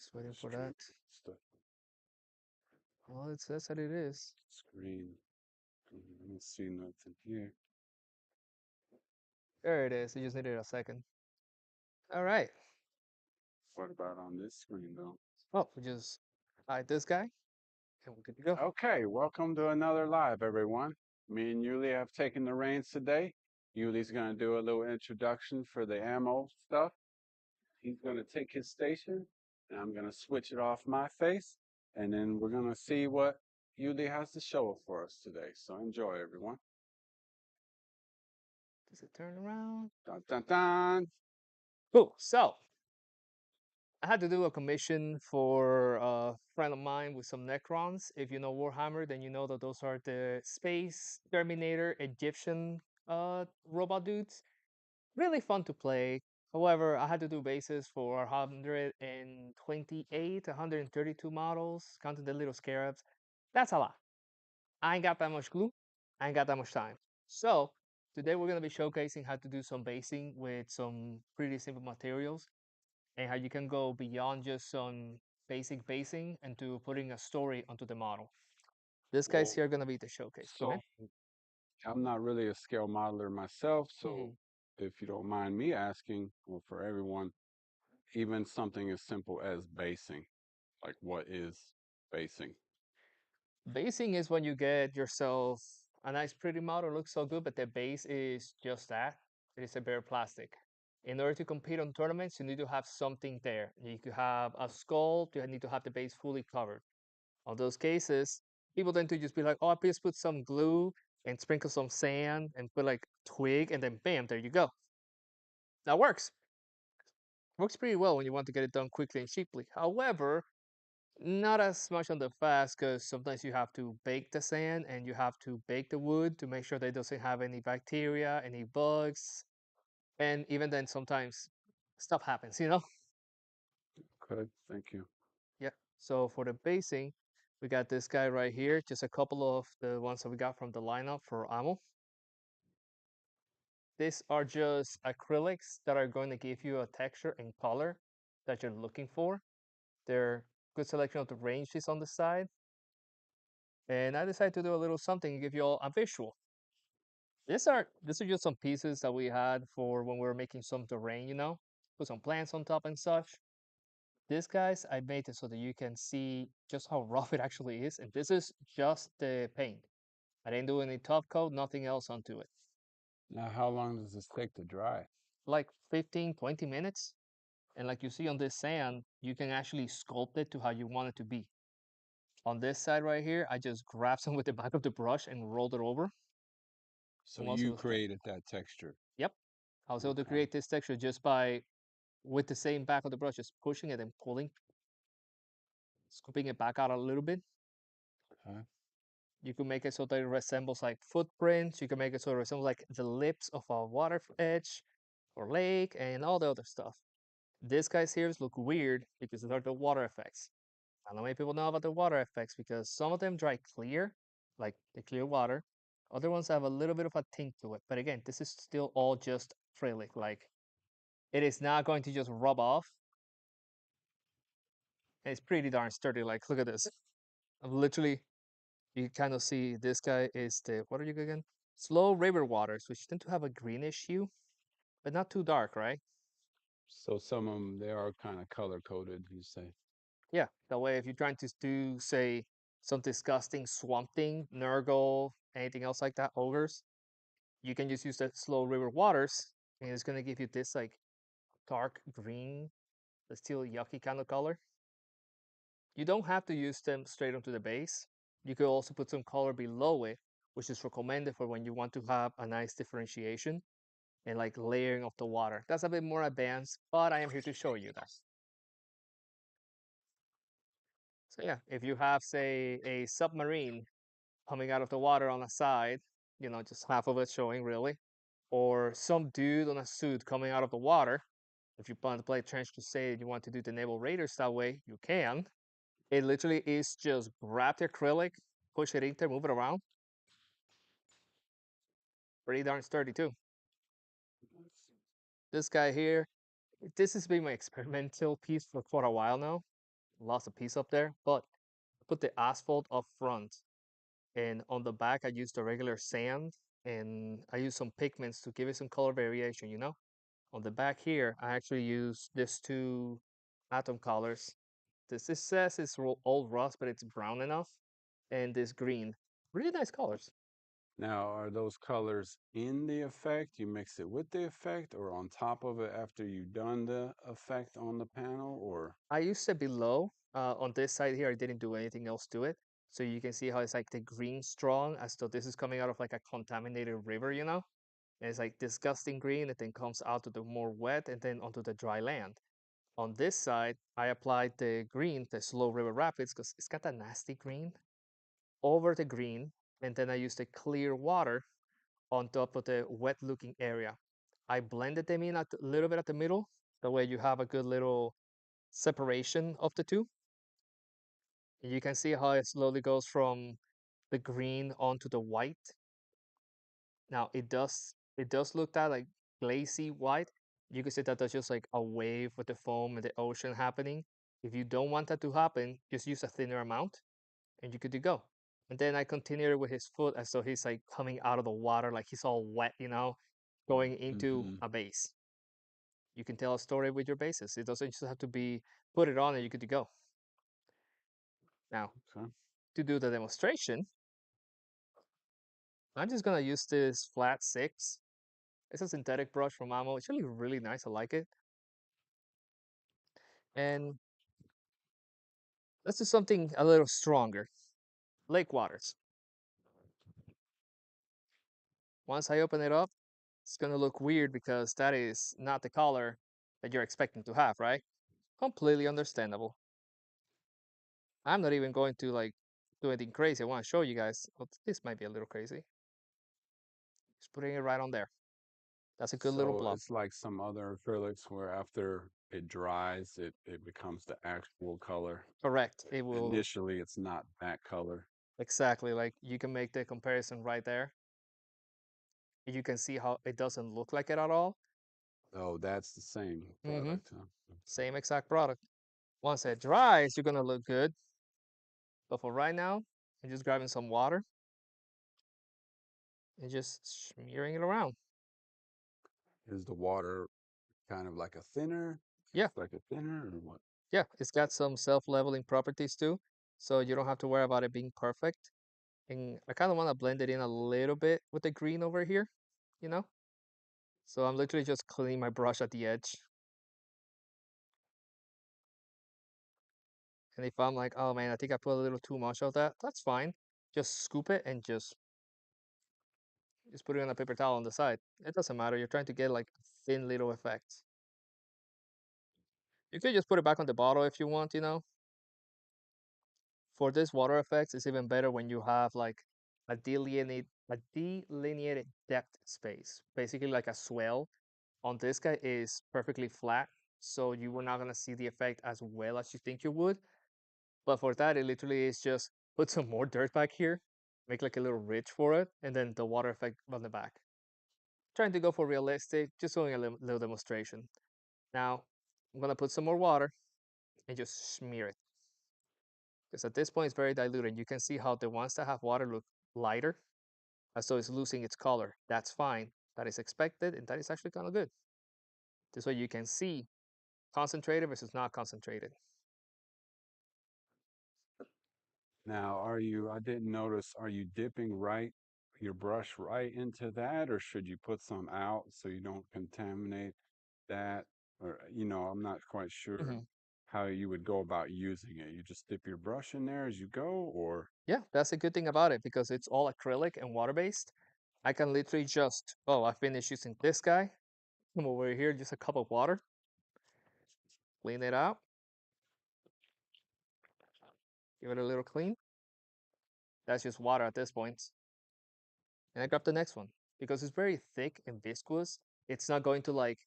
Just waiting for Stream that. stuff. Well, it says that it is. Screen. I don't see nothing here. There it is. You just needed a second. All right. What about on this screen though? Well, we just hide this guy and we're good to go. Okay, welcome to another live, everyone. Me and Yuli have taken the reins today. Yuli's gonna do a little introduction for the ammo stuff. He's gonna take his station, and I'm gonna switch it off my face, and then we're gonna see what Yuli has to show for us today. So enjoy, everyone. Does it turn around? Dun dun dun. Cool. So I had to do a commission for a friend of mine with some Necrons. If you know Warhammer, then you know that those are the Space Terminator Egyptian robot dudes. Really fun to play. However, I had to do bases for 128, 132 models, counting the little scarabs. That's a lot. I ain't got that much glue. I ain't got that much time. So today we're gonna be showcasing how to do some basing with some pretty simple materials and how you can go beyond just some basic basing into putting a story onto the model. This guy's Well, here gonna be the showcase. Go so ahead. I'm not really a scale modeler myself, so Mhm. if you don't mind me asking, well, for everyone, even something as simple as basing, like what is basing? Basing is when you get yourself a nice pretty model, looks so good, but the base is just that. It is a bare plastic. In order to compete on tournaments, you need to have something there. You could have a skull, you need to have the base fully covered. On those cases, people tend to just be like, oh, I just put some glue and sprinkle some sand and put like twig and then bam, there you go. That works. Works pretty well when you want to get it done quickly and cheaply. However, not as much on the fast because sometimes you have to bake the sand and you have to bake the wood to make sure that it doesn't have any bacteria, any bugs. And even then, sometimes stuff happens, you know? Good, thank you. Yeah. So for the basing, we got this guy right here, just a couple of the ones that we got from the lineup for ammo. These are just acrylics that are going to give you a texture and color that you're looking for. They're good selection of the ranges on the side. And I decided to do a little something and give you all a visual. These are just some pieces that we had for when we were making some terrain, you know, put some plants on top and such. These guys I made it so that you can see just how rough it actually is, and this is just the paint. I didn't do any top coat, nothing else onto it. Now, how long does this take to dry? Like 15, 20 minutes, and like you see on this sand, you can actually sculpt it to how you want it to be. On this side right here, I just grabbed some with the back of the brush and rolled it over. So And once it you was dry, created that texture. yep, I was able to Okay. create this texture just by with the same back of the brush, just pushing it and pulling, scooping it back out a little bit. Okay. You can make it so that it resembles like footprints. You can make it so it resembles like the lips of a water edge or lake and all the other stuff. These guys here look weird because these are the water effects. I know many people know about the water effects because some of them dry clear, like the clear water. Other ones have a little bit of a tint to it. But again, this is still all just acrylic. Like it is not going to just rub off. And it's pretty darn sturdy. Like look at this. I'm literally you kind of see this guy is the what are you again? Slow river waters, which tend to have a greenish hue, but not too dark, right? So some of them, they are kind of color coded, you say. Yeah, that way if you're trying to do, say, some disgusting swamp thing, Nurgle, anything else like that, ogres, you can just use the slow river waters, and it's gonna give you this like dark green, the still yucky kind of color. You don't have to use them straight onto the base. You could also put some color below it, which is recommended for when you want to have a nice differentiation and like layering of the water. That's a bit more advanced, but I am here to show you that. So yeah, if you have say a submarine coming out of the water on a side, you know, just half of it showing really, or some dude on a suit coming out of the water, if you plan to play Trench Crusade, you want to do the Naval Raiders that way, you can. It literally is just grab the acrylic, push it in there, move it around. Pretty darn sturdy too. This guy here, this has been my experimental piece for quite a while now. lost a piece up there, but I put the asphalt up front, and on the back I used the regular sand, and I used some pigments to give it some color variation, you know? On the back here, I actually use these two atom colors. This says it's old rust, but it's brown enough, and this green. Really nice colors. Now, are those colors in the effect? You mix it with the effect or on top of it after you've done the effect on the panel or? I used it below. On this side here, I didn't do anything else to it. So you can see how it's like the green strong, as though this is coming out of like a contaminated river, you know? And it's like disgusting green, and then comes out to the more wet and then onto the dry land. On this side, I applied the green, the slow river rapids, because it's got a nasty green, over the green, and then I used the clear water on top of the wet looking area. I blended them in a little bit at the middle, that way you have a good little separation of the two. And you can see how it slowly goes from the green onto the white. Now it does look that like glazy white. You can see that there's just like a wave with the foam and the ocean happening. If you don't want that to happen, just use a thinner amount and you're good to go. And then I continued with his foot as though he's like coming out of the water, like he's all wet, going into Mm-hmm. a base. You can tell a story with your bases. It doesn't just have to be put it on and you're good to go. Now, Okay. to do the demonstration, I'm just gonna use this flat six. It's a synthetic brush from Amo. It's really, really nice. I like it. And let's do something a little stronger. Lake waters. Once I open it up, it's gonna look weird because that is not the color that you're expecting to have, right? Completely understandable. I'm not even going to like do anything crazy. I want to show you guys. Well, this might be a little crazy. Just putting it right on there. That's a good little So blob. it's like some other acrylics where after it dries, it becomes the actual color. Correct. It will Initially, it's not that color. exactly like you can make the comparison right there. You can see how it doesn't look like it at all. Oh, that's the same Mm-hmm. product, huh? Okay. Same exact product. Once it dries, you're gonna look good. But for right now, I'm just grabbing some water and just smearing it around. Is the water kind of like a thinner? Yeah, Acts like a thinner or what? yeah, it's got some self-leveling properties too, so you don't have to worry about it being perfect. And I kind of want to blend it in a little bit with the green over here, you know? So I'm literally just cleaning my brush at the edge. And if I'm like, oh man, I think I put a little too much of that, that's fine. Just scoop it and just put it on a paper towel on the side. It doesn't matter. You're trying to get like thin little effects. You could just put it back on the bottle if you want, For this water effects, it's even better when you have like a delineated depth space. Basically like a swell. On this guy is perfectly flat, so you were not gonna see the effect as well as you think you would. But for that, it literally is just put some more dirt back here, make like a little ridge for it, and then the water effect on the back. Trying to go for realistic, just doing a little demonstration. Now, I'm gonna put some more water and just smear it. Because at this point it's very diluted. You can see how the ones that have water look lighter, as though it's losing its color. That's fine. That is expected, and that is actually kind of good. This way you can see concentrated versus not concentrated. Now, I didn't notice, are you dipping your brush right into that, or should you put some out so you don't contaminate that? Or, I'm not quite sure Mhm. how you would go about using it. You just dip your brush in there as you go, or? Yeah, that's a good thing about it because it's all acrylic and water-based. I can literally just, oh, I finished using this guy. Come over here, just a cup of water, clean it out, give it a little clean. That's just water at this point. And I grab the next one because it's very thick and viscous. It's not going to like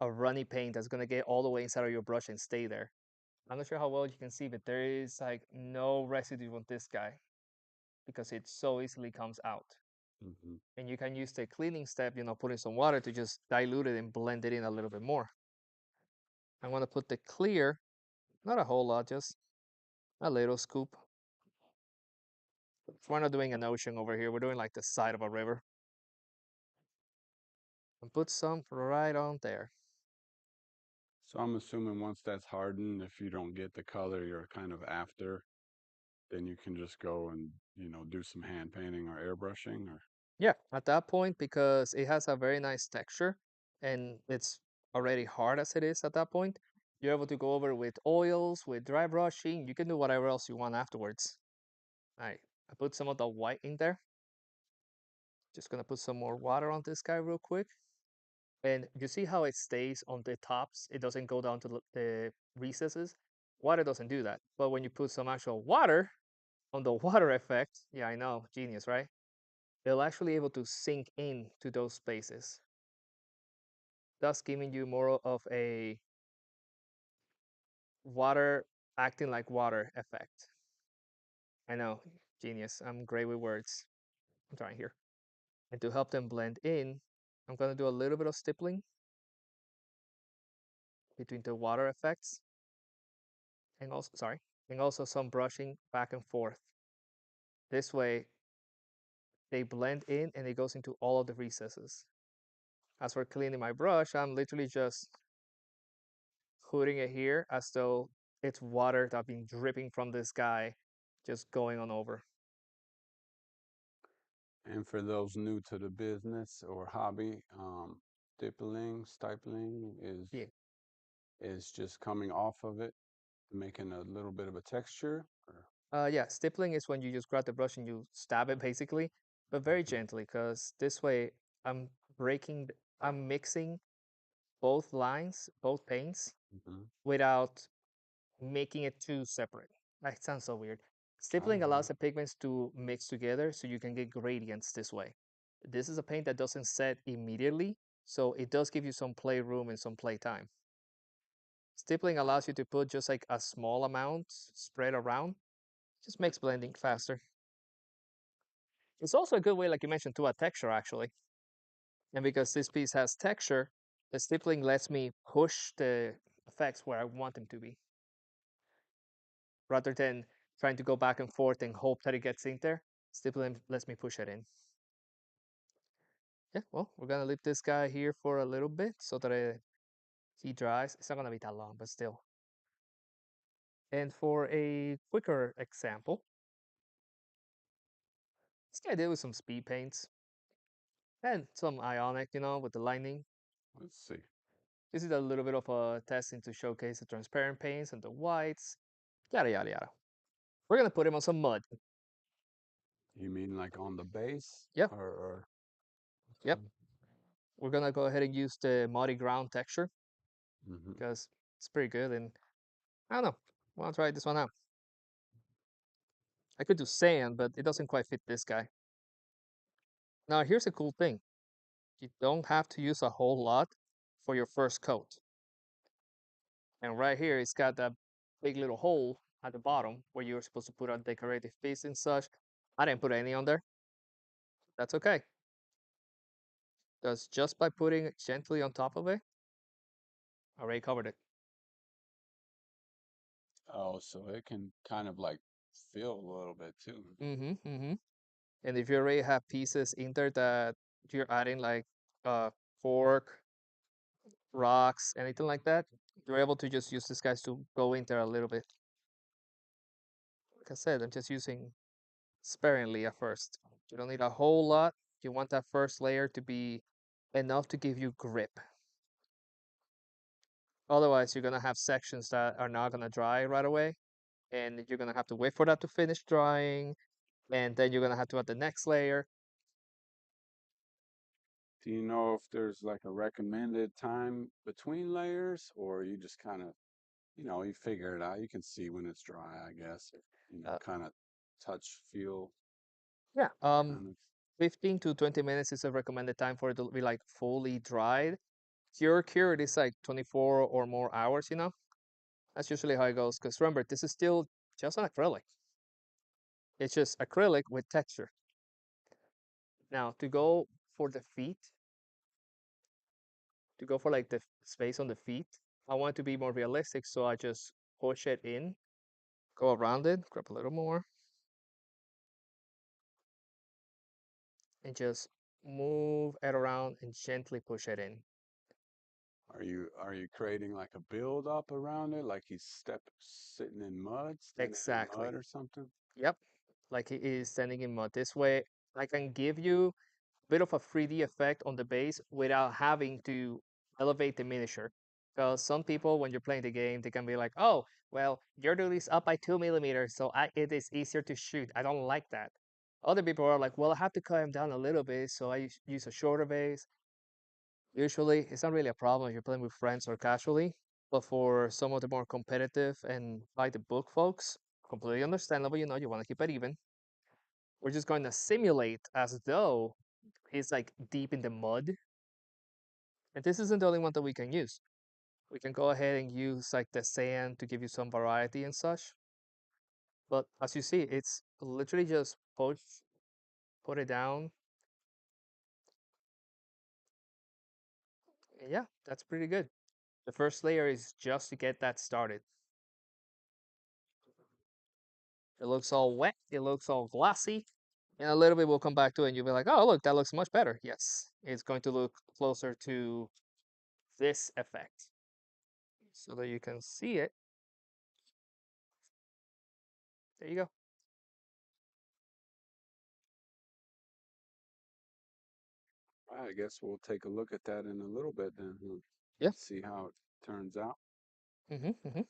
a runny paint that's gonna get all the way inside of your brush and stay there. I'm not sure how well you can see, but there is like no residue on this guy because it so easily comes out. Mhm. And you can use the cleaning step, putting some water to just dilute it and blend it in a little bit more. I'm gonna put the clear Not a whole lot, just a little scoop. We're not doing an ocean over here. We're doing like the side of a river. And put some right on there. So I'm assuming once that's hardened, if you don't get the color you're kind of after, then you can just go and, do some hand painting or airbrushing or Yeah, at that point, because it has a very nice texture and it's already hard as it is at that point, you're able to go over with oils, with dry brushing. You can do whatever else you want afterwards. All right, I put some of the white in there. Just gonna put some more water on this guy real quick. And you see how it stays on the tops? It doesn't go down to the recesses. Water doesn't do that. But when you put some actual water on the water effect, yeah, I know, genius, right? It'll actually able to sink in to those spaces, thus giving you more of a water acting like water effect. I know, genius. I'm great with words. I'm trying here. And to help them blend in, I'm gonna do a little bit of stippling between the water effects and also, sorry, and also some brushing back and forth. This way, they blend in and it goes into all of the recesses. As for cleaning my brush, I'm literally just putting it here as though it's water that's been dripping from this guy, just going on over. and for those new to the business or hobby, stippling Yeah. is just coming off of it, making a little bit of a texture. Or, Yeah, stippling is when you just grab the brush and you stab it basically, but very mhm, gently, because this way I'm breaking, I'm mixing both lines, both paints, mhm. without making it too separate. That sounds so weird. I Stippling know. allows the pigments to mix together so you can get gradients this way. This is a paint that doesn't set immediately, so it does give you some play room and some play time. Stippling allows you to put just like a small amount spread around, just makes blending faster. It's also a good way, like you mentioned, to add texture actually. And because this piece has texture, the stippling lets me push the effects where I want them to be, rather than trying to go back and forth and hope that it gets in there. Stippling lets me push it in. Yeah, well, we're gonna leave this guy here for a little bit so that he dries. It's not gonna be that long, but still. And for a quicker example, this guy did with some speed paints and some ionic, with the lightning. Let's see. This is a little bit of a testing to showcase the transparent paints and the whites, yada yada yada. We're gonna put him on some mud. You mean like on the base Yep, or yep. We're gonna go ahead and use the muddy ground texture hmm because it's pretty good. And I don't know, I want to try this one out. I could do sand, but it doesn't quite fit this guy. Now here's a cool thing: you don't have to use a whole lot for your first coat. And right here, it's got that big little hole at the bottom where you're supposed to put a decorative piece and such. I didn't put any on there. That's okay. Because just by putting it gently on top of it, I already covered it. Oh, so it can kind of like feel a little bit too. Mm-hmm, mm-hmm. And if you already have pieces in there that you're adding like uh fork, rocks, anything like that, you're able to just use these guys to go in there a little bit. Like I said, I'm just using sparingly at first. You don't need a whole lot. You want that first layer to be enough to give you grip. Otherwise, you're gonna have sections that are not gonna dry right away, and you're gonna have to wait for that to finish drying, and then you're gonna have to add the next layer. Do you know if there's like a recommended time between layers, or you just kind of, you figure it out? You can see when it's dry, I guess. Uh, Kind of touch, feel, yeah, 15 to 20 minutes is a recommended time for it to be like fully dried. Cured is like 24 or more hours. That's usually how it goes. Because remember, this is still just an acrylic. It's just acrylic with texture. Now, to go for the feet, to go for like the space on the feet, I want it to be more realistic, so I just push it in, go around it, grab a little more, and just move it around and gently push it in. Are you creating like a build up around it, like he's sitting in mud, standing in mud Exactly. or something? Yep. Like it is standing in mud. This way, I can give you a bit of a 3D effect on the base without having to elevate the miniature. Because some people, when you're playing the game, they can be like, oh, well, your dude is up by 2 millimeters, so it is easier to shoot. I don't like that. Other people are like, well, I have to cut him down a little bit, so I use a shorter base. Usually, it's not really a problem if you're playing with friends or casually, but for some of the more competitive and by the book folks, completely understandable, you want to keep it even. We're just going to simulate as though he's like deep in the mud. And this isn't the only one that we can use. We can go ahead and use like the sand to give you some variety and such. But as you see, it's literally just push, put it down. And yeah, that's pretty good. The first layer is just to get that started. It looks all wet, it looks all glossy. In a little bit, we'll come back to it and you'll be like, oh, look, that looks much better. Yes, it's going to look closer to this effect so that you can see it. There you go. I guess we'll take a look at that in a little bit then, Yeah. see how it turns out. Mm-hmm.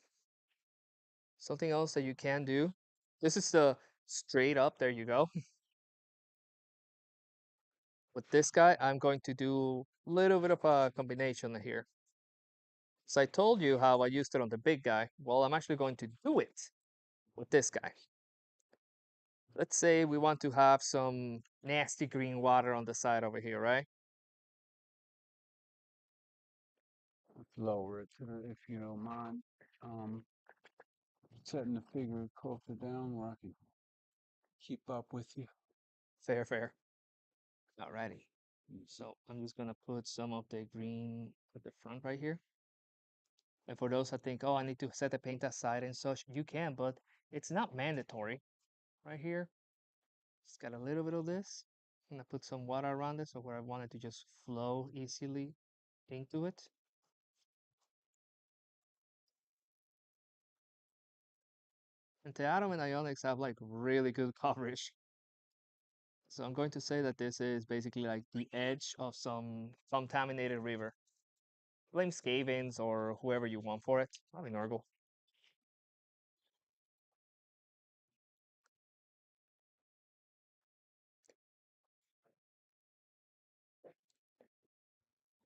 Something else that you can do. This is the straight up. There you go. With this guy, I'm going to do a little bit of a combination here. So I told you how I used it on the big guy. Well, I'm actually going to do it with this guy. Let's say we want to have some nasty green water on the side over here, right? Let's lower it if you don't mind. Um, Setting the figure closer down where I can keep up with you. Fair, fair. Alrighty. So I'm just gonna put some of the green at the front right here. And for those that think, oh, I need to set the paint aside and such, you can, but it's not mandatory. Right here, just got a little bit of this. I'm gonna put some water around it so where I want it to just flow easily into it. And the Atom and Ionics have like really good coverage. So I'm going to say that this is basically like the edge of some contaminated river. Blame Skavens or whoever you want for it. Probably Nurgle.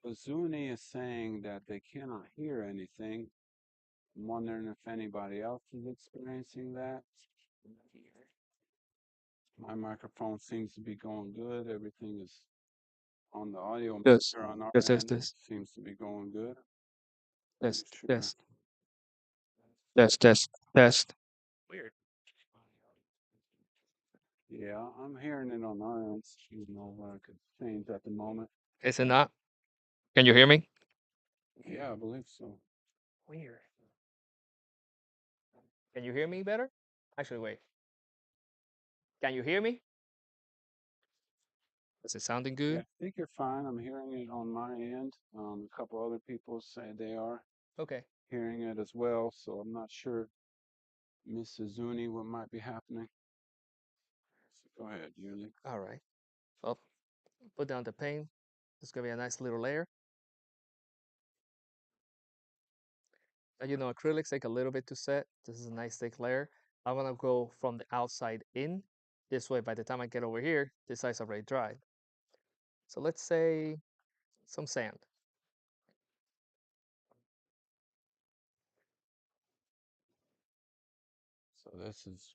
Bazuni is saying that they cannot hear anything. I'm wondering if anybody else is experiencing that. My microphone seems to be going good. Everything is on the audio Yes, mixer on our yes, yes, end. yes, Seems to be going good. I'm yes, sure. yes, yes, yes, yes. Weird. Yeah, I'm hearing it on our end. You know, I could change at the moment. Is it not? Can you hear me? Yeah, I believe so. Weird. Can you hear me better? Actually, wait. Can you hear me? Is it sounding Yeah, good? I think you're fine. I'm hearing it on my end. A couple other people say they are Okay. hearing it as well, so I'm not sure, Miss Suzuni, what might be happening. So go ahead, Yuli. All right. Well, put down the paint. It's gonna be a nice little layer. And acrylics take a little bit to set. This is a nice thick layer. I'm gonna go from the outside in. This way, by the time I get over here, this side's already dried. So let's say some sand. So this is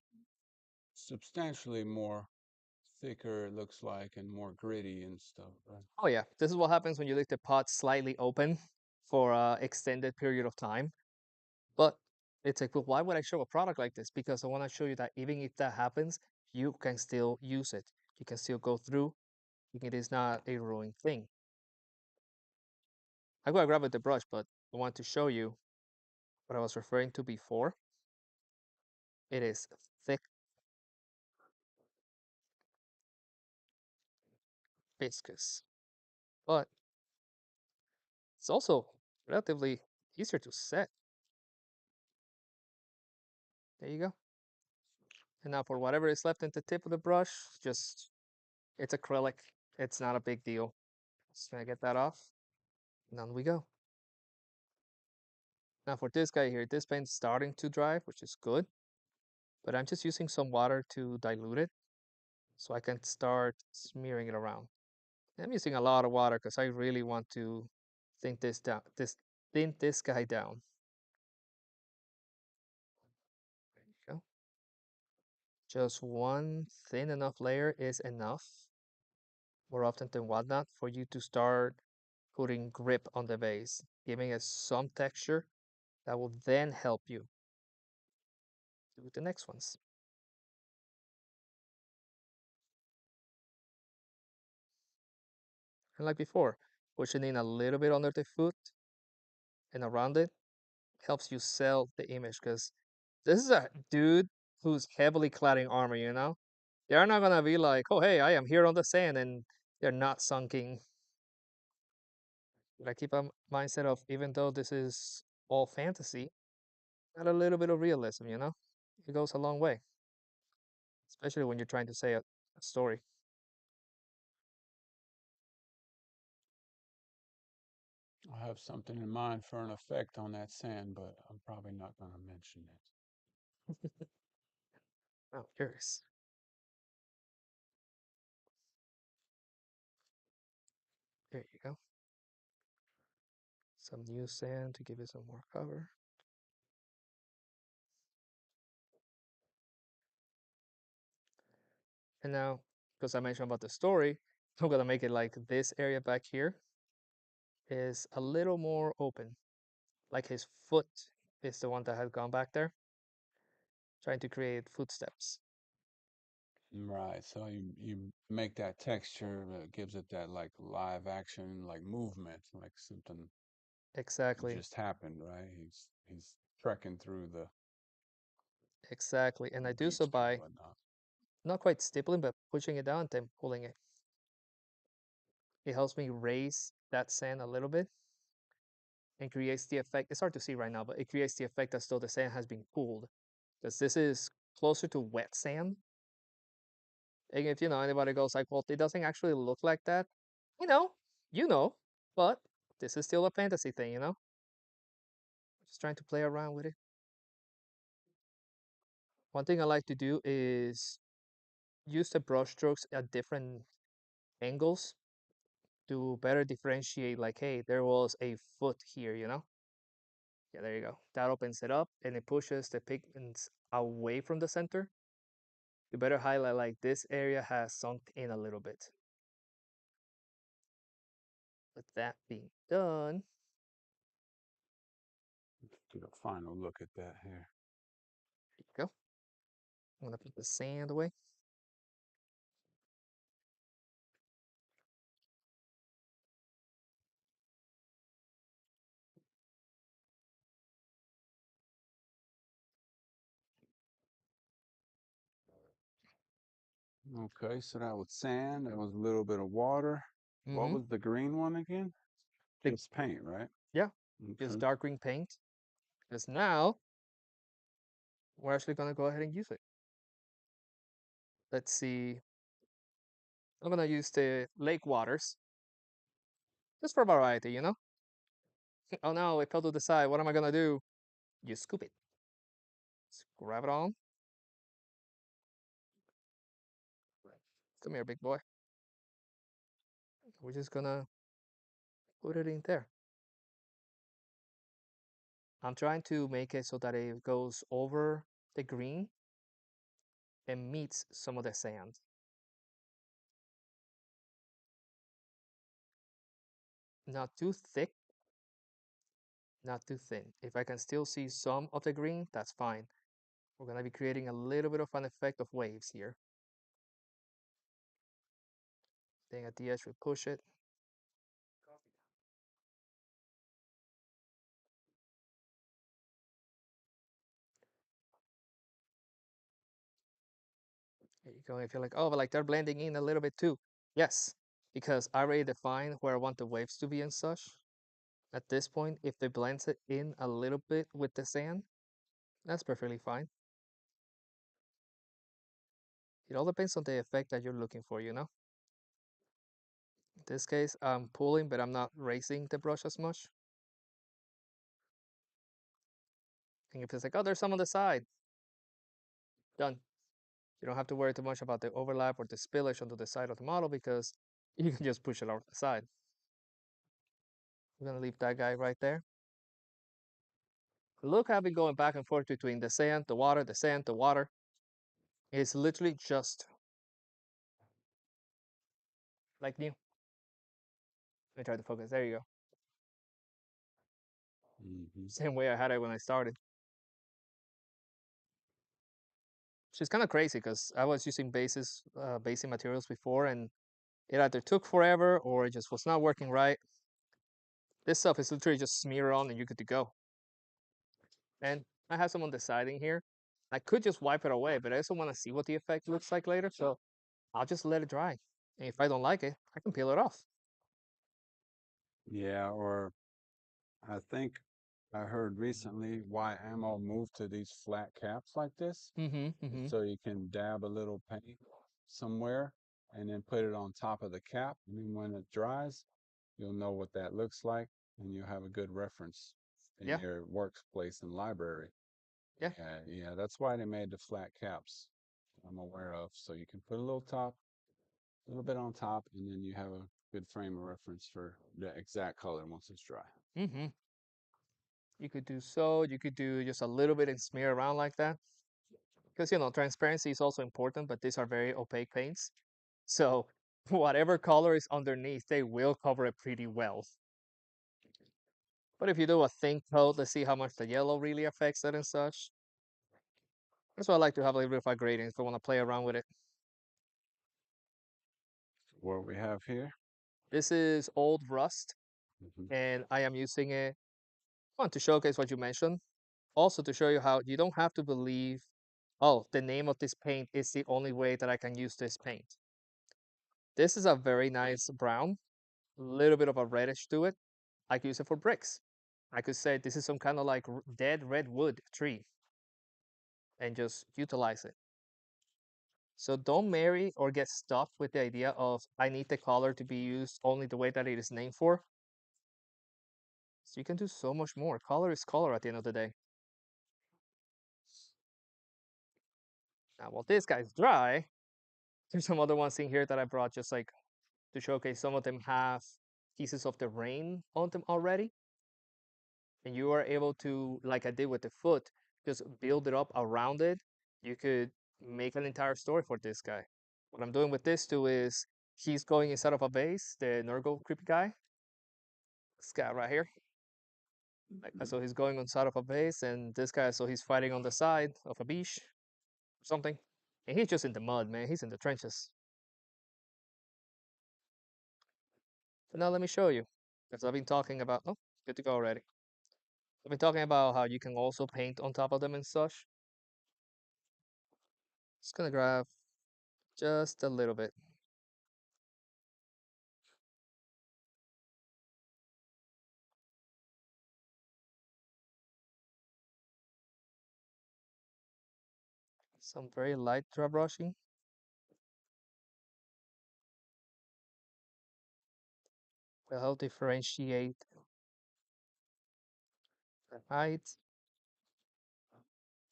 substantially more thicker, it looks like, and more gritty and stuff, right? Oh yeah, this is what happens when you leave the pot slightly open for an extended period of time. But it's like, well, why would I show a product like this? Because I want to show you that even if that happens, you can still use it. You can still go through. It is not a ruined thing. I'm gonna grab it the brush, but I want to show you what I was referring to before. It is thick, viscous, but it's also relatively easier to set. There you go. And now for whatever is left in the tip of the brush, just it's acrylic. It's not a big deal. Just gonna get that off. And on we go. Now for this guy here, this paint's starting to dry, which is good, but I'm just using some water to dilute it so I can start smearing it around. I'm using a lot of water because I really want to thin this guy down. There you go. Just one thin enough layer is enough, more often than whatnot, for you to start putting grip on the base, giving it some texture that will then help you do the next ones. And like before, pushing in a little bit under the foot and around it helps you sell the image because this is a dude who's heavily clad in armor, you know? They're not gonna be like, oh, hey, I am here on the sand, and they're not sunken. But I keep a mindset of even though this is all fantasy, add a little bit of realism, you know? It goes a long way, especially when you're trying to say a story. I have something in mind for an effect on that sand, but I'm probably not going to mention it. Oh, curious. There you go. Some new sand to give it some more cover. And now, because I mentioned about the story, I'm gonna make it like this area back here is a little more open. Like his foot is the one that has gone back there, trying to create footsteps. Right. So you make that texture that gives it that like live action, like movement, like something Exactly, just happened, right? He's trekking through exactly. And the I do so beach or by whatnot. not quite stippling, but pushing it down and then pulling it. It helps me raise that sand a little bit and creates the effect. It's hard to see right now, but it creates the effect as though the sand has been pulled. Because this is closer to wet sand. And if anybody goes like, well, it doesn't actually look like that, you know, you know, but this is still a fantasy thing, you know? Just trying to play around with it. One thing I like to do is use the brush strokes at different angles to better differentiate, like, hey, there was a foot here, you know? Yeah, there you go. That opens it up and it pushes the pigments away from the center. You better highlight like this area has sunk in a little bit. With that being done, Get a final look at that here. there you go. I'm gonna put the sand away. Okay, so that was sand. That was a little bit of water. What Mm-hmm. was the green one again? The, Just paint, right? yeah, just Okay. dark green paint. Because now we're actually gonna go ahead and use it. Let's see. I'm gonna use the lake waters just for variety, you know? Oh no, it fell to the side. What am I gonna do? You scoop it. Just grab it on. Come here, big boy. We're just gonna put it in there. I'm trying to make it so that it goes over the green and meets some of the sand. Not too thick, not too thin. If I can still see some of the green, that's fine. We're gonna be creating a little bit of an effect of waves here. Then at the edge, we push it. There you go. If you're like, oh, but like they're blending in a little bit too. Yes, because I already defined where I want the waves to be and such. At this point, if they blend it in a little bit with the sand, that's perfectly fine. It all depends on the effect that you're looking for, you know? In this case, I'm pulling, but I'm not raising the brush as much. And if it's like, oh, there's some on the side, done. You don't have to worry too much about the overlap or the spillage onto the side of the model because you can just push it out the side. I'm gonna leave that guy right there. Look, I've been going back and forth between the sand, the water, the sand, the water. It's literally just like new. Let me try to focus. There you go. Hmm. Same way I had it when I started. Which is kind of crazy because I was using basic materials before, and it either took forever or it just was not working right. This stuff is literally just smear on and you're good to go. And I have some on the siding here. I could just wipe it away, but I also want to see what the effect looks like later, so I'll just let it dry. And if I don't like it, I can peel it off. Yeah, or I think I heard recently why ammo moved to these flat caps like this, Mm-hmm. so you can dab a little paint somewhere and then put it on top of the cap. And then when it dries, you'll know what that looks like and you'll have a good reference in Yeah, your workplace and library. yeah. Yeah, yeah, that's why they made the flat caps I'm aware of. So you can put a little bit on top, and then you have a good frame of reference for the exact color once it's dry. Mm-hmm. You could do so. You could do just a little bit and smear around like that. Because, you know, transparency is also important, but these are very opaque paints. So whatever color is underneath, they will cover it pretty well. But if you do a thin coat, let's see how much the yellow really affects it and such. That's why I like to have a little bit of a gradient if I want to play around with it. What we have here. This is old rust, Hmm. and I am using it, one, to showcase what you mentioned. Also to show you how you don't have to believe, oh, the name of this paint is the only way that I can use this paint. This is a very nice brown, little bit of a reddish to it. I could use it for bricks. I could say this is some kind of like dead redwood tree and just utilize it. So don't marry or get stuck with the idea of I need the color to be used only the way that it is named for. So you can do so much more. Color is color at the end of the day. Now, while this guy's dry, there's some other ones in here that I brought just like to showcase. Some of them have pieces of the rain on them already. And you are able to, like I did with the foot, just build it up around it. You could make an entire story for this guy. What I'm doing with this too is he's going inside of a vase, the Nurgle creepy guy. This guy right here. So he's going inside of a vase, and this guy, so he's fighting on the side of a beach or something. And he's just in the mud, man. He's in the trenches. So now let me show you. Because I've been talking about, oh, good to go already. I've been talking about how you can also paint on top of them and such. Just gonna grab just a little bit. Some very light dry brushing will help differentiate the height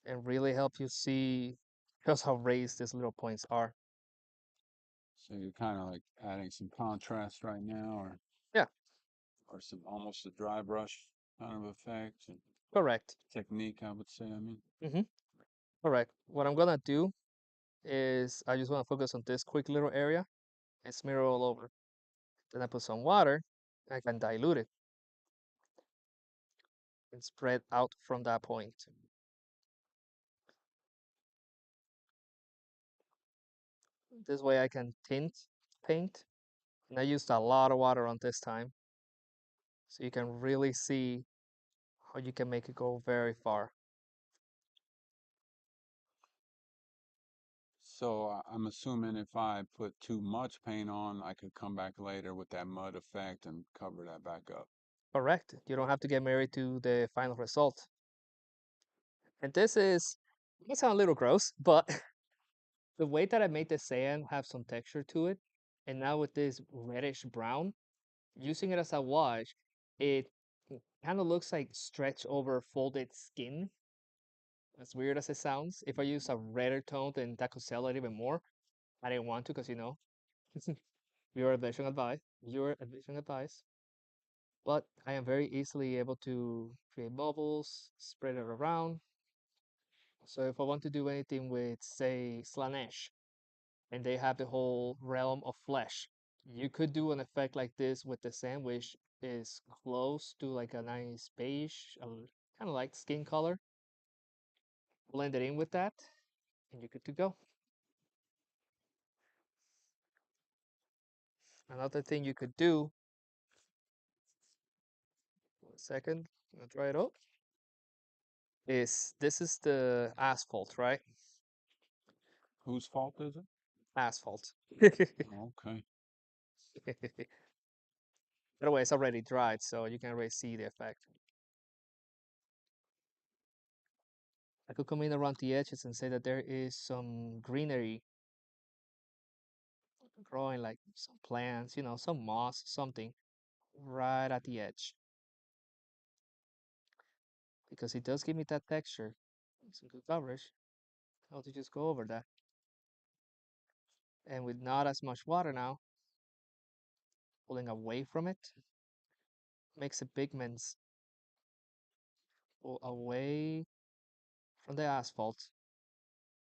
and really help you see just how raised these little points are. So you're kind of like adding some contrast right now, Yeah, or some almost a dry brush kind of effect and correct. technique, I would say. I mean, Mm-hmm. Correct. What I'm gonna do is I just wanna focus on this quick little area and smear it all over. Then I put some water, I can dilute it and spread out from that point. This way I can tint paint. And I used a lot of water on this time. So you can really see how you can make it go very far. So I'm assuming if I put too much paint on, I could come back later with that mud effect and cover that back up. Correct. You don't have to get married to the final result. And this is, it may sound a little gross, but the way that I made the sand have some texture to it, and now with this reddish brown, using it as a wash, it kind of looks like stretched over folded skin. As weird as it sounds, if I use a redder tone, then that could sell it even more. I didn't want to because, viewer advision advice. But I am very easily able to create bubbles, spread it around. So if I want to do anything with, say, Slanesh, and they have the whole realm of flesh, you could do an effect like this with the sand, which is close to like a nice beige, kind of like skin color. Blend it in with that, and you're good to go. Another thing you could do, 1 second, I'm gonna dry it up, is this is the asphalt, right? Whose fault is it? Asphalt. Okay. By the way, it's already dried, so you can already see the effect. I could come in around the edges and say that there is some greenery growing, like some plants, some moss, something right at the edge. Because it does give me that texture. Some good coverage. I'll just go over that. And with not as much water now, pulling away from it, makes the pigments pull away from the asphalt,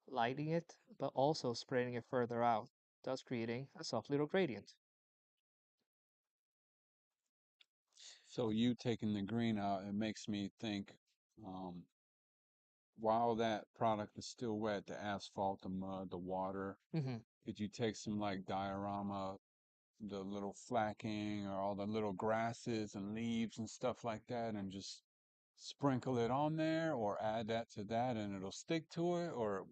lighting it, but also spreading it further out, thus creating a soft little gradient. So you taking the green out, it makes me think, um, while that product is still wet, the asphalt, the mud, the water, Hmm. could you take some like diorama, the little flaking or all the little grasses and leaves and stuff like that, and just sprinkle it on there, or add that to that, and it'll stick to it, or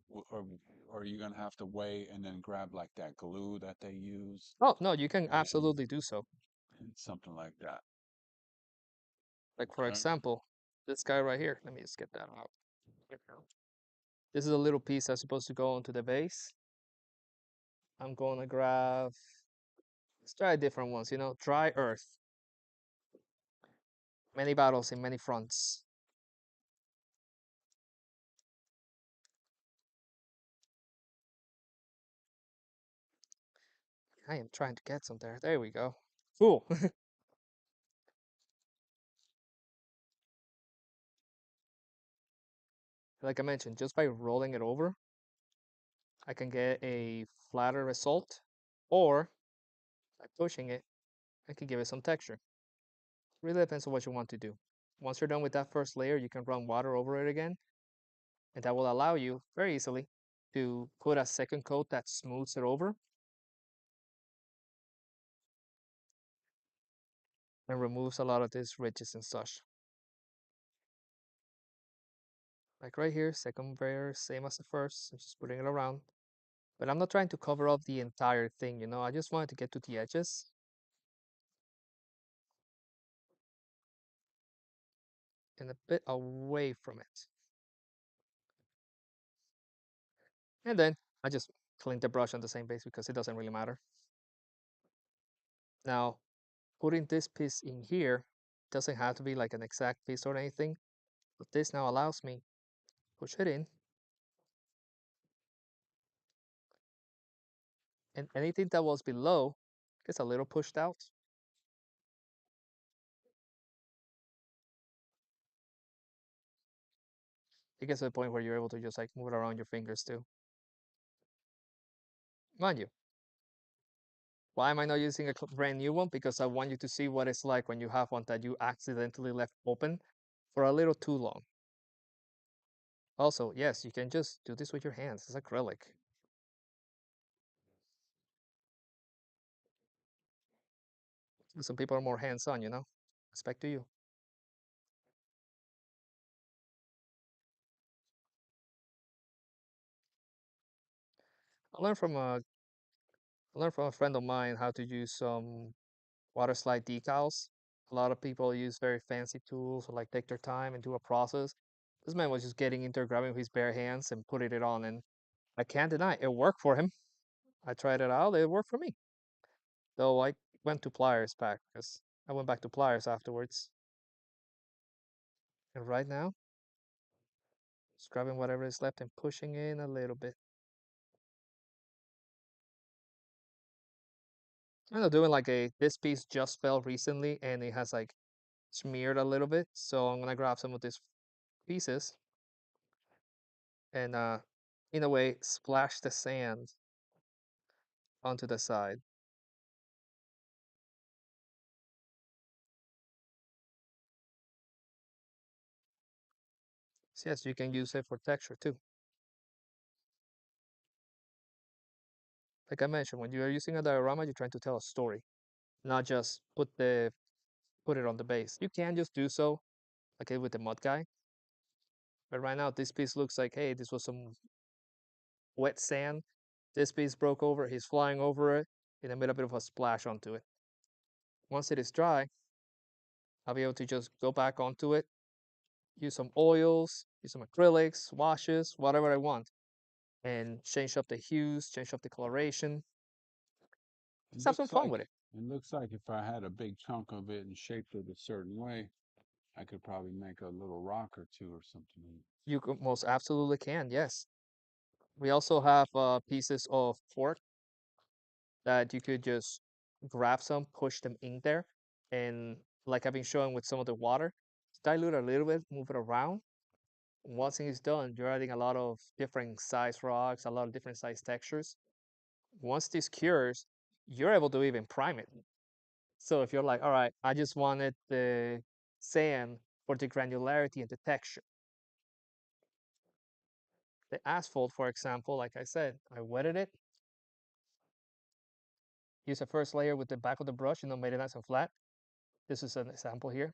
are you gonna have to wait and then grab like that glue that they use Oh, no, you can and, absolutely do so. and something like that? Like, for Okay. example, this guy right here. Let me just get that out. This is a little piece that's supposed to go onto the base. I'm going to grab, let's try different ones, dry earth. Many battles in many fronts. I am trying to get some there. There we go. Cool. Like I mentioned, just by rolling it over, I can get a flatter result, or by pushing it, I can give it some texture. Really depends on what you want to do. Once you're done with that first layer, you can run water over it again, and that will allow you very easily to put a second coat that smooths it over and removes a lot of these ridges and such. Like right here, second layer, same as the first, I'm just putting it around. But I'm not trying to cover up the entire thing, I just wanted to get to the edges and a bit away from it. And then I just clean the brush on the same base because it doesn't really matter. Now, putting this piece in here doesn't have to be like an exact piece or anything, but this now allows me push it in, and anything that was below gets a little pushed out. It gets to the point where you're able to just like move it around your fingers too. Mind you, why am I not using a brand new one? Because I want you to see what it's like when you have one that you accidentally left open for a little too long. Also, yes, you can just do this with your hands. It's acrylic. Some people are more hands-on, Respect to you. I learned from a I learned from a friend of mine how to use some water slide decals. A lot of people use very fancy tools or like take their time and do a process. This man was just getting into grabbing with his bare hands and putting it on, and I can't deny it worked for him. I tried it out; it worked for me. Though I went to pliers back because I went back to pliers afterwards. And right now, just grabbing whatever is left and pushing in a little bit. I'm not doing like a this piece just fell recently and it has like smeared a little bit, so I'm gonna grab some of these pieces and in a way splash the sand onto the side. So yes, you can use it for texture too. Like I mentioned, when you are using a diorama, you're trying to tell a story, not just put it on the base. You can just do so, like with the mud guy. But right now, this piece looks like, hey, this was some wet sand. This piece broke over. He's flying over it, and I made a bit of a splash onto it. Once it is dry, I'll be able to just go back onto it, use some oils, use some acrylics, washes, whatever I want, and change up the hues, change up the coloration. It Just have some looks fun like with it. it looks like if I had a big chunk of it and shaped it a certain way, I could probably make a little rock or two or something. You most absolutely can, yes. We also have pieces of cork that you could just grab some, push them in there, and like I've been showing with some of the water, dilute a little bit, move it around. Once it is done, you're adding a lot of different size rocks, a lot of different size textures. Once this cures, you're able to even prime it. So if you're like, all right, I just wanted the sand for the granularity and the texture. The asphalt, for example, like I said, I wetted it, used the first layer with the back of the brush, made it nice and flat. This is an example here.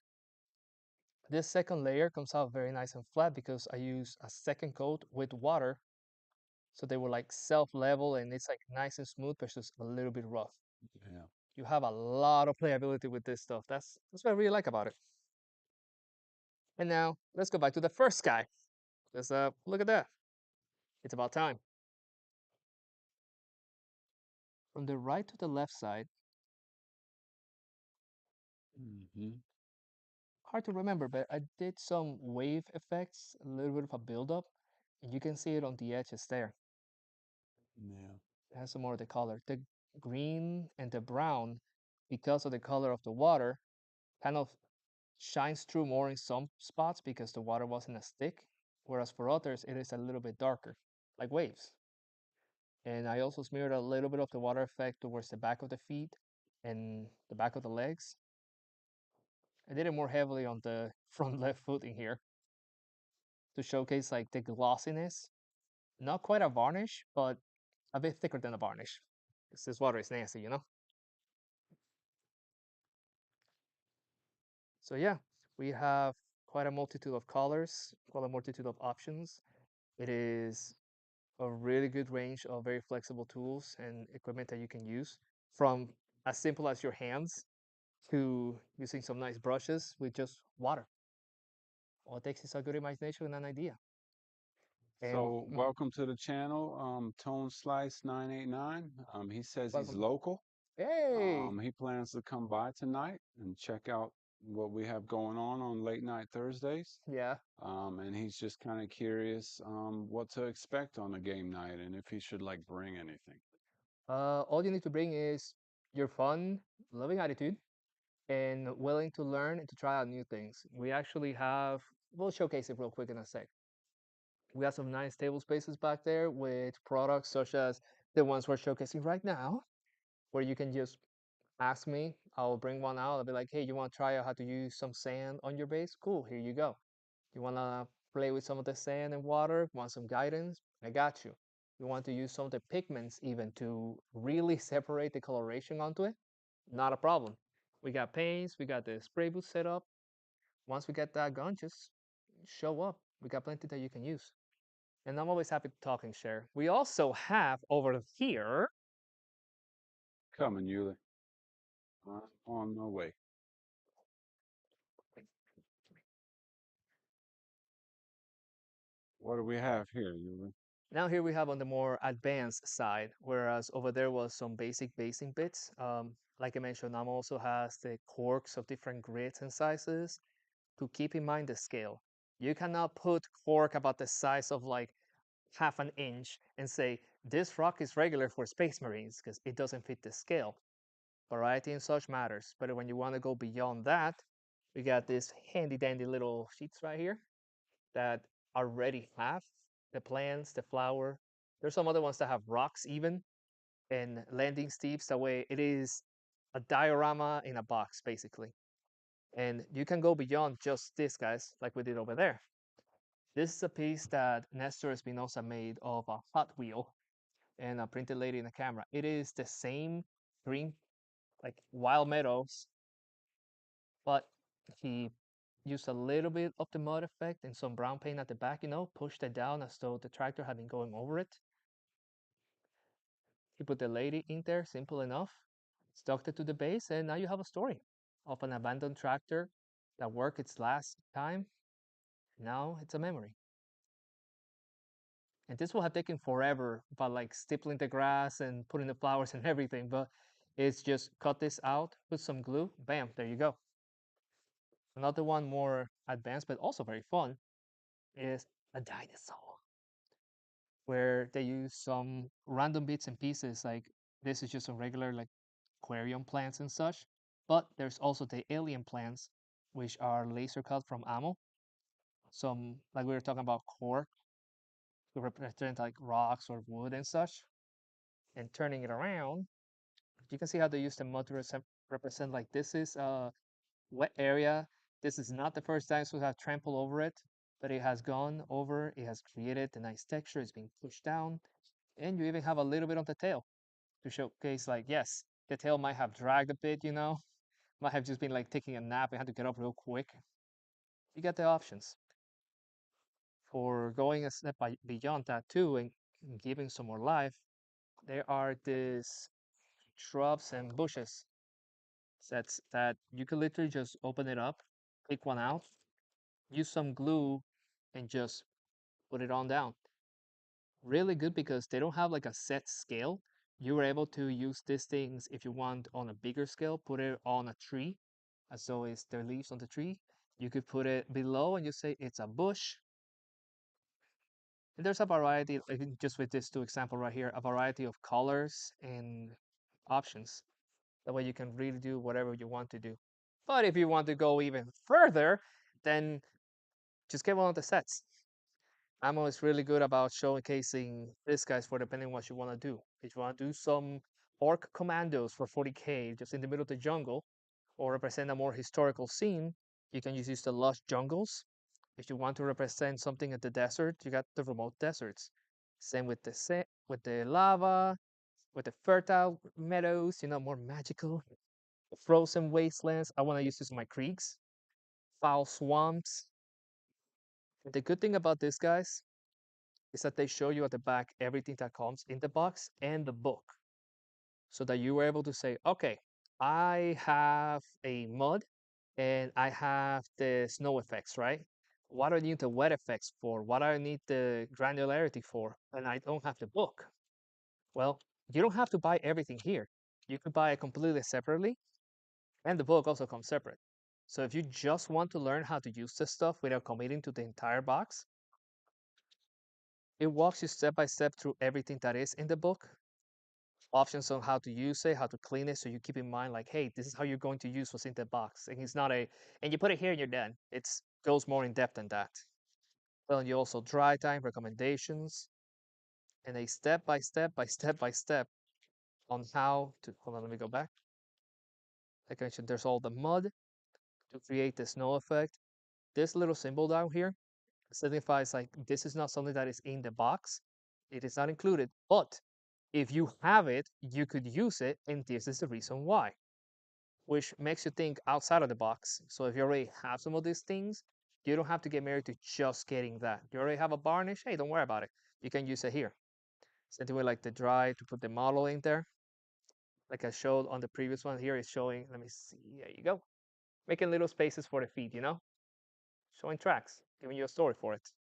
This second layer comes out very nice and flat because I use a second coat with water. So they were like self-level and it's like nice and smooth versus a little bit rough. Yeah. You have a lot of playability with this stuff. That's what I really like about it. And now let's go back to the first guy. Let's look at that. It's about time. From the right to the left side, Hmm. hard to remember, but I did some wave effects, a little bit of a buildup, and you can see it on the edges there. Yeah. It has some more of the color. The green and the brown, because of the color of the water, kind of shines through more in some spots because the water wasn't as thick, whereas for others it is a little bit darker, like waves. And I also smeared a little bit of the water effect towards the back of the feet and the back of the legs. I did it more heavily on the front left foot in here to showcase like the glossiness. Not quite a varnish, but a bit thicker than a varnish. 'Cause this water is nasty. So yeah, we have quite a multitude of colors, quite a multitude of options. It is a really good range of very flexible tools and equipment that you can use, from as simple as your hands to using some nice brushes with just water. All it takes is a good imagination and an idea. And So welcome to the channel, Tone Slice 989. He says he's welcome. local. Hey, He plans to come by tonight and check out what we have going on late night Thursdays. yeah. And he's just kind of curious what to expect on a game night and if he should like bring anything. All you need to bring is your fun, loving attitude, and willing to learn and to try out new things. We'll showcase it real quick in a sec. We have some nice table spaces back there with products such as the ones we're showcasing right now, where you can just ask me. I'll bring one out. I'll be like, hey, you want to try out how to use some sand on your base? Cool, here you go. You want to play with some of the sand and water? Want some guidance? I got you. You want to use some of the pigments even to really separate the coloration onto it? Not a problem. We got paints, we got the spray booth set up. Once we get that gone, just show up. We got plenty that you can use. And I'm always happy to talk and share. We also have over here, Coming, Yuli. On my way. What do we have here, Yuli? now here we have on the more advanced side, whereas over there was some basic basing bits. Like I mentioned, Nam also has the corks of different grids and sizes to keep in mind the scale. You cannot put cork about the size of like half an inch and say, this rock is regular for Space Marines because it doesn't fit the scale. Variety and such matters. But when you want to go beyond that, we got these handy dandy little sheets right here that already have the plants, the flower. There's some other ones that have rocks even and landing steeps. That way it is a diorama in a box, basically. And you can go beyond just this, guys, like we did over there. This is a piece that Nestor Espinosa made of a Hot Wheel and a printed lady in a camera. It is the same green, like wild meadows, but he used a little bit of the mud effect and some brown paint at the back, pushed it down as though the tractor had been going over it. He put the lady in there, simple enough, stuck it to the base, and now you have a story of an abandoned tractor that worked its last time. Now it's a memory. And this will have taken forever, but like stippling the grass and putting the flowers and everything. But it's just cut this out, put some glue, bam, there you go. Another one more advanced, but also very fun, is a dinosaur, where they use some random bits and pieces. Like this is just some regular like aquarium plants and such. But there's also the alien plants, which are laser cut from ammo. Some like we were talking about cork to represent like rocks or wood and such. And turning it around, you can see how they use the mud to represent like this is a wet area. This is not the first dinosaurs have trampled over it, but it has gone over, it has created a nice texture, it's being pushed down, and you even have a little bit of the tail to showcase like, yes, the tail might have dragged a bit, might have just been like taking a nap and had to get up real quick. You get the options for going a step beyond that too and giving some more life. There are these shrubs and bushes sets that you can literally just open it up, pick one out, use some glue, and just put it on down. Really good because they don't have like a set scale. You were able to use these things if you want on a bigger scale, put it on a tree, as though it's their leaves on the tree. You could put it below and you say it's a bush. And there's a variety, like just with these two example right here, a variety of colors and options. That way you can really do whatever you want to do. But if you want to go even further, then just get one of the sets. Ammo is really good about showcasing this guys for depending on what you want to do. If you want to do some orc commandos for 40k just in the middle of the jungle, or represent a more historical scene, you can just use the lush jungles. If you want to represent something in the desert, you got the remote deserts. Same with the lava, with the fertile meadows, more magical. Frozen wastelands. I want to use this in my creeks. Foul swamps. The good thing about these guys is that they show you at the back everything that comes in the box and the book, so that you were able to say, okay, I have a mud and I have the snow effects, right? What do I need the wet effects for? What do I need the granularity for? And I don't have the book. Well, you don't have to buy everything here. You could buy it completely separately, and the book also comes separate. So if you just want to learn how to use this stuff without committing to the entire box, it walks you step by step through everything that is in the book, options on how to use it, how to clean it, so you keep in mind like, hey, this is how you're going to use what's in the box. And it's not and you put it here and you're done. It goes more in depth than that. Telling you also dry time recommendations and a step by step by step by step on how to, hold on, let me go back. Like I mentioned, there's all the mud to create the snow effect. This little symbol down here signifies like this is not something that is in the box. It is not included, but if you have it, you could use it, and this is the reason why, which makes you think outside of the box. So if you already have some of these things, You don't have to get married to just getting that. You already have a varnish. Hey, don't worry about it. You can use it here. Same thing with like the dry to put the model in there. Like I showed on the previous one here is showing, let me see, there you go. Making little spaces for the feet, showing tracks, giving you a story for it.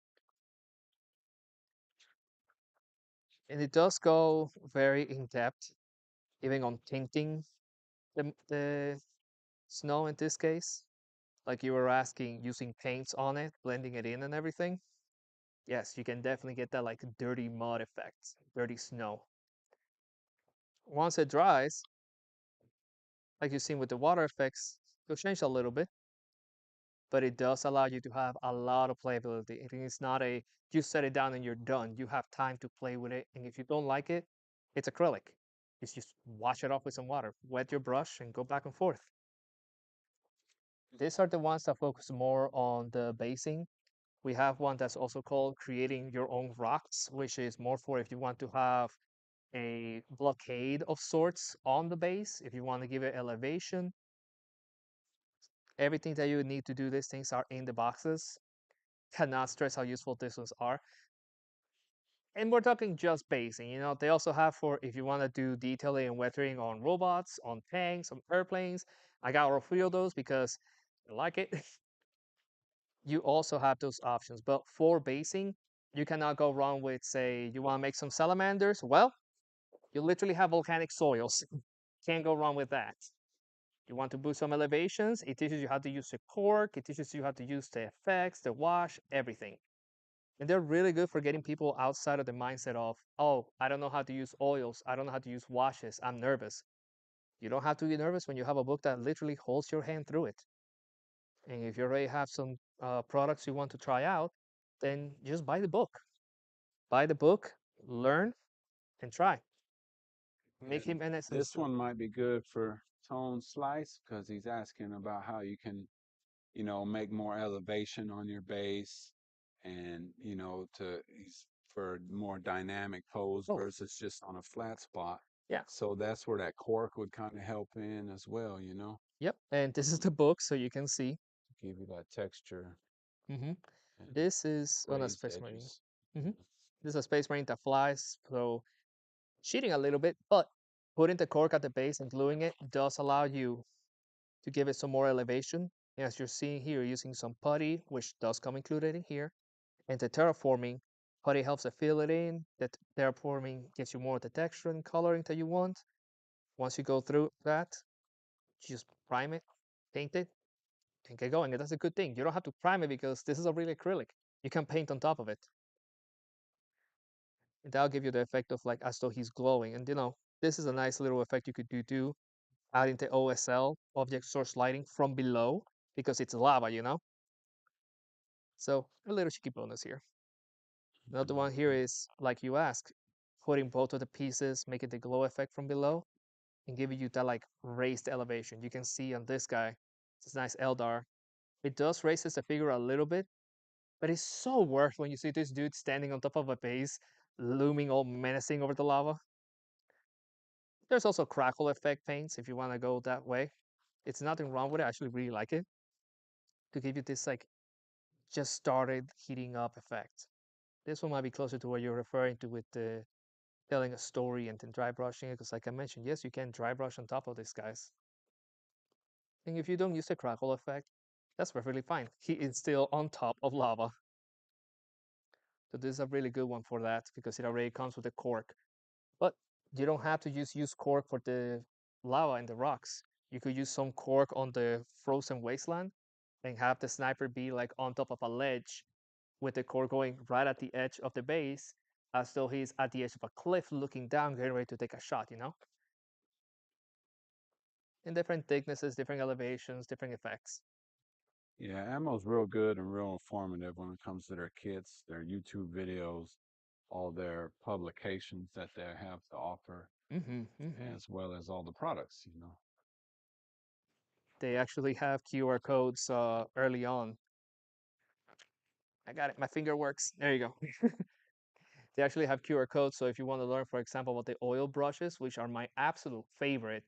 And it does go very in depth, even on tinting the snow in this case. Like you were asking, using paints on it, blending it in and everything. Yes, you can definitely get that like dirty mud effect, dirty snow. Once it dries, like you've seen with the water effects, it'll change a little bit, but it does allow you to have a lot of playability. It's not a you set it down and you're done. You have time to play with it, and if you don't like it, it's acrylic. It's just wash it off with some water, wet your brush, and go back and forth. These are the ones that focus more on the basing. We have one that's also called creating your own rocks, which is more for if you want to have a blockade of sorts on the base, if you want to give it elevation. Everything that you need to do these things are in the boxes. Cannot stress how useful these ones are. And we're talking just basing, they also have for if you want to do detailing and weathering on robots, on tanks, on airplanes. I got all three of those because I like it. You also have those options. But for basing, you cannot go wrong with, say, you want to make some salamanders. Well, you literally have volcanic soils. Can't go wrong with that. You want to boost some elevations, it teaches you how to use the cork, it teaches you how to use the effects, the wash, everything. And they're really good for getting people outside of the mindset of, oh, I don't know how to use oils, I don't know how to use washes, I'm nervous. You don't have to be nervous when you have a book that literally holds your hand through it. And if you already have some products you want to try out, then just buy the book. Buy the book, learn, and try. Make And him in essence. this one might be good for Tone Slice because he's asking about how you can, make more elevation on your base and, to he's for more dynamic pose Oh, versus just on a flat spot. yeah. So that's where that cork would kind of help in as well, Yep. And this is the book, so you can see. give you that texture hmm and This is on a raised Space Marine. edges. hmm This is a Space Marine that flies, so cheating a little bit, but putting the cork at the base and gluing it does allow you to give it some more elevation. And as you're seeing here, using some putty, which does come included in here, and the terraforming, putty helps to fill it in. The terraforming gives you more of the texture and coloring that you want. Once you go through that, just prime it, paint it, and get going. And that's a good thing. You don't have to prime it because this is a real acrylic. You can paint on top of it. And that'll give you the effect of like as though he's glowing. And this is a nice little effect you could do too, adding the OSL, object source lighting, from below because it's lava. So a little cheeky bonus here. Another one here is, like you asked, putting both of the pieces, making the glow effect from below, and giving you that like raised elevation. You can see on this guy, this nice Eldar. It does raises the figure a little bit, but it's so worth when you see this dude standing on top of a base, looming all menacing over the lava. There's also crackle effect paints if you want to go that way. It's nothing wrong with it. I actually really like it to give you this like just started heating up effect. This one might be closer to what you're referring to with the telling a story and then dry brushing it, because like I mentioned, yes, you can dry brush on top of these guys. And if you don't use the crackle effect, that's perfectly fine. He is still on top of lava. So this is a really good one for that because it already comes with a cork. But you don't have to use cork for the lava and the rocks. You could use some cork on the frozen wasteland and have the sniper be like on top of a ledge with the cork going right at the edge of the base as though he's at the edge of a cliff looking down, getting ready to take a shot. In different thicknesses, different elevations, different effects. Yeah, Ammo's real good and real informative when it comes to their kits, their YouTube videos, all their publications that they have to offer, Mm-hmm. as well as all the products. They actually have QR codes early on. I got it. My finger works. There you go. They actually have QR codes. So if you want to learn, for example, about the oil brushes, which are my absolute favorite,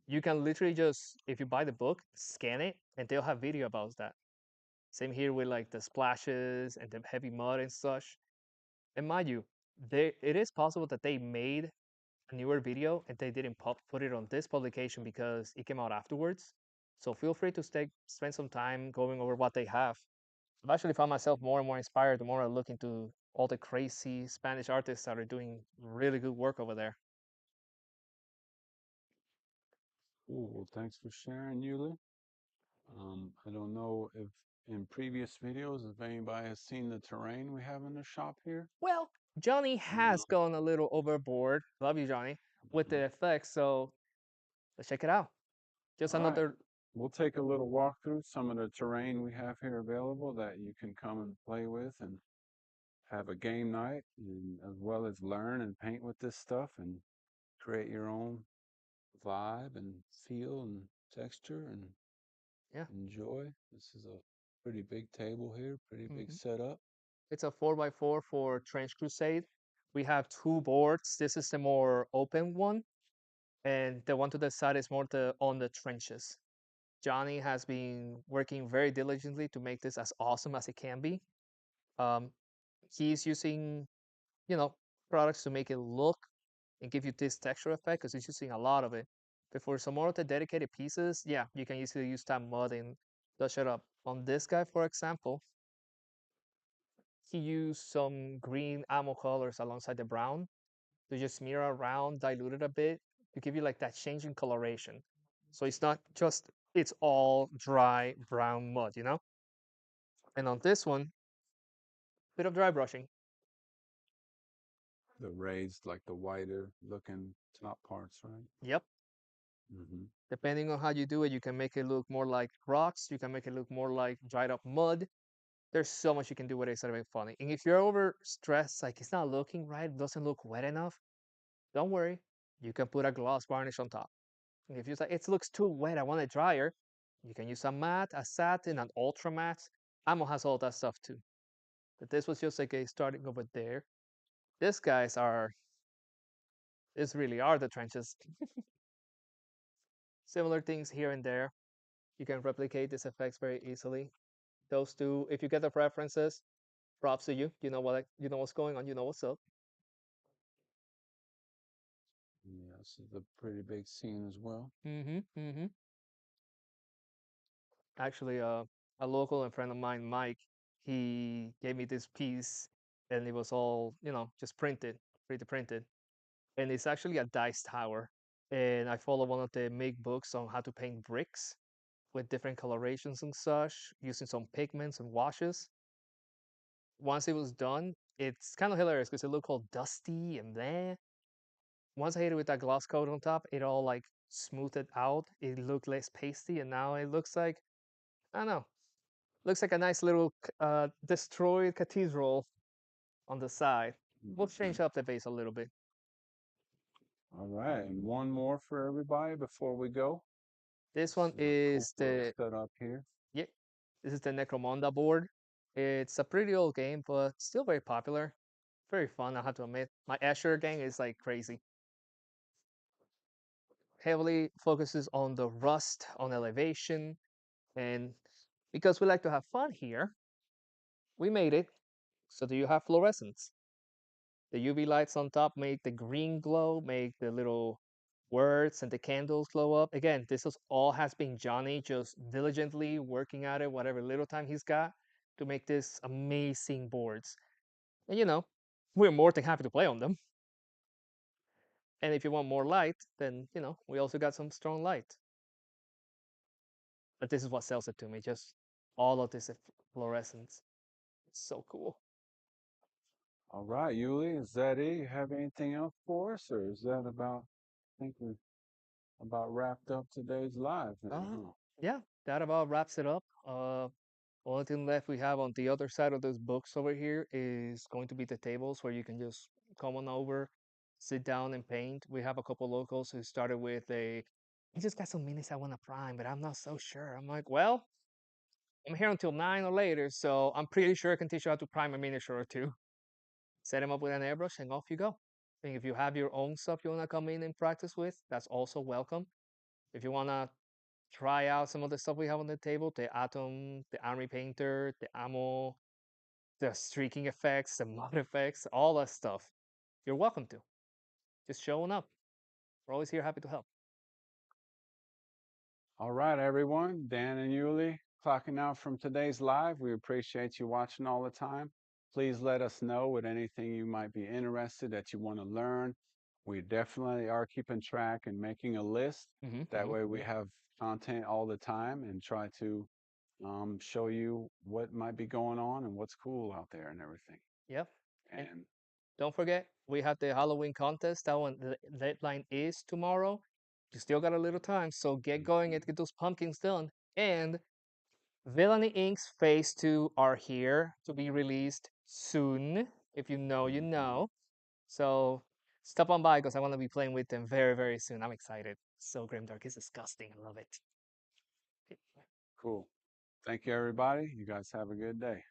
you can literally just, if you buy the book, scan it, and they'll have video about that. Same here with like the splashes and the heavy mud and such. And mind you, it is possible that they made a newer video and they didn't put it on this publication because it came out afterwards. So feel free to spend some time going over what they have. I've actually found myself more and more inspired the more I look into all the crazy Spanish artists that are doing really good work over there. Cool. Well, thanks for sharing, Yuli. I don't know if in previous videos if anybody has seen the terrain we have in the shop here. Well, Johnny No. has gone a little overboard. Love you, Johnny, with Uh, the effects. So let's check it out. Just all right. another. We'll take a little walk through some of the terrain we have here available that you can come and play with and have a game night, and as well as learn and paint with this stuff and create your own vibe and feel and texture and Yeah. enjoy. This is a pretty big table here, pretty big hmm setup. It's a 4x4 for Trench Crusade. We have two boards. This is the more open one, and the one to the side is more on the trenches. Johnny has been working very diligently to make this as awesome as it can be. Um, he's using, you know, products to make it look and give you this texture effect because he's using a lot of it. But for some more of the dedicated pieces, yeah, you can easily use that mud and touch it up. On this guy, for example, he used some green ammo colors alongside the brown to just smear around, dilute it a bit to give you like that change in coloration. So it's not just it's all dry brown mud, you know? And on this one, bit of dry brushing. The raised, like the whiter looking top parts, right? Yep. Mm-hmm. Depending on how you do it, you can make it look more like rocks. You can make it look more like dried up mud. There's so much you can do with it instead of being funny. And if you're over stressed, like it's not looking right, it doesn't look wet enough, don't worry. You can put a gloss varnish on top. And if you say it looks too wet, I want it drier, you can use a matte, a satin, an ultra matte. Amo has all that stuff too. But this was just like a starting over there. These guys are, this really are the trenches. Similar things here and there. You can replicate these effects very easily. Those two, if you get the preferences, props to you. You know you know what's going on. You know what's up. Yeah, this is a pretty big scene as well. Mm-hmm. Mm-hmm. Actually, a local and friend of mine, Mike, he gave me this piece, and it was all just printed, 3D printed, and it's actually a dice tower. And I follow one of the make books on how to paint bricks with different colorations and such, using some pigments and washes. Once it was done, it's kind of hilarious because it looked all dusty and then once I hit it with that gloss coat on top, it all like smoothed it out. It looked less pasty, and now it looks like I don't know, looks like a nice little destroyed cathedral on the side. We'll Mhm. change up the base a little bit. All right, and one more for everybody before we go. This This one is a cool is little the setup here. yeah, this is the Necromunda board. It's a pretty old game, but still very popular. Very fun, I have to admit. My Asher gang is like crazy. Heavily focuses on the rust, on elevation, and because we like to have fun here, we made it so that you have fluorescence. The UV lights on top make the green glow, make the little words and the candles glow up. Again, this is all has been Johnny just diligently working at it, whatever little time he's got, to make this amazing boards. And we're more than happy to play on them. And if you want more light, then we also got some strong light. But this is what sells it to me, just all of this fluorescence. It's so cool. All right, Yuli, is that it? You have anything else for us, or is that about? I think we about wrapped up today's live then, Uh, huh? yeah, that about wraps it up. Only thing left we have on the other side of those books over here is going to be the tables where you can just come on over, sit down and paint. We have a couple locals who started with I just got some minis I want to prime, but I'm not so sure. I'm like, well, I'm here until 9 or later, so I'm pretty sure I can teach you how to prime a miniature or two. Set them up with an airbrush and off you go. And if you have your own stuff you want to come in and practice with, that's also welcome. If you want to try out some of the stuff we have on the table, the Atom, the Army Painter, the Ammo, the streaking effects, the mud effects, all that stuff, you're welcome to. Just showing up. We're always here, happy to help. All right, everyone. Dan and Yuli clocking out from today's live. We appreciate you watching all the time. Please let us know with anything you might be interested that you want to learn. We definitely are keeping track and making a list. That way we have content all the time and try to show you what might be going on and what's cool out there and everything. Yep. And And don't forget, we have the Halloween contest. That one, the deadline is tomorrow. You still got a little time, so get going and get those pumpkins done. And Villainy Inc.'s Phase 2 are here to be released soon. If you know, you mhm, know. So stop on by because I want to be playing with them very, very soon. I'm excited. So Grimdark is disgusting. I love it. cool. Thank you, everybody. You guys have a good day.